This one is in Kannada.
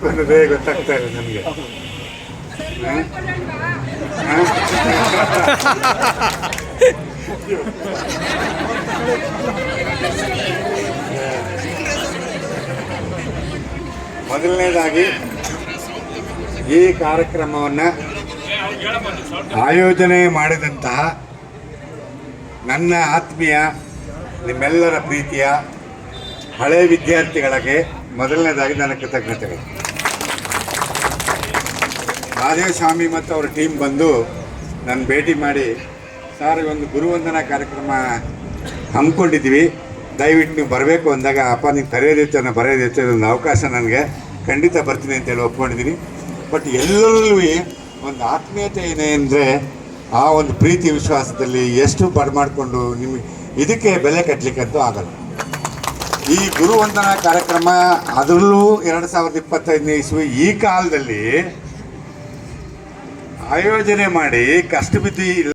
ಅನ್ನೋದೇ ಗೊತ್ತಾಗ್ತಾ ಇದೆ ನಮಗೆ. ಮೊದಲನೇದಾಗಿ ಈ ಕಾರ್ಯಕ್ರಮವನ್ನು ಆಯೋಜನೆ ಮಾಡಿದಂತಹ ನನ್ನ ಆತ್ಮೀಯ ನಿಮ್ಮೆಲ್ಲರ ಪ್ರೀತಿಯ ಹಳೆ ವಿದ್ಯಾರ್ಥಿಗಳಿಗೆ ಮೊದಲನೇದಾಗಿ ನನ್ನ ಕೃತಜ್ಞತೆಗಳು. ರಾಜೇಸ್ವಾಮಿ ಮತ್ತು ಅವ್ರ ಟೀಮ್ ಬಂದು ನನ್ನ ಭೇಟಿ ಮಾಡಿ, ಸರ್ ಒಂದು ಗುರುವಂದನಾ ಕಾರ್ಯಕ್ರಮ ಹಮ್ಮಿಕೊಂಡಿದ್ದೀವಿ, ದಯವಿಟ್ಟು ನೀವು ಬರಬೇಕು ಅಂದಾಗ, ಅಪ್ಪ ನೀವು ಕರೆಯೋದಿತ್ತು ನಾನು ಬರೆಯೋದಿತ್ತು, ಒಂದು ಅವಕಾಶ ನನಗೆ, ಖಂಡಿತ ಬರ್ತೀನಿ ಅಂತೇಳಿ ಒಪ್ಕೊಂಡಿದ್ದೀನಿ. ಬಟ್ ಎಲ್ಲರಲ್ಲೂ ಒಂದು ಆತ್ಮೀಯತೆ ಏನೇ ಅಂದರೆ ಆ ಒಂದು ಪ್ರೀತಿ ವಿಶ್ವಾಸದಲ್ಲಿ ಎಷ್ಟು ಮಾಡಿಕೊಂಡು ನಿಮಗೆ ಇದಕ್ಕೆ ಬೆಲೆ ಕಟ್ಟಲಿಕ್ಕಂತೂ ಆಗಲ್ಲ. ಈ ಗುರುವಂದನಾ ಕಾರ್ಯಕ್ರಮ ಅದರಲ್ಲೂ 2025ನೇ ಇಸ್ವಿ ಈ ಕಾಲದಲ್ಲಿ ಆಯೋಜನೆ ಮಾಡಿ ಕಷ್ಟ ಬಿದ್ದು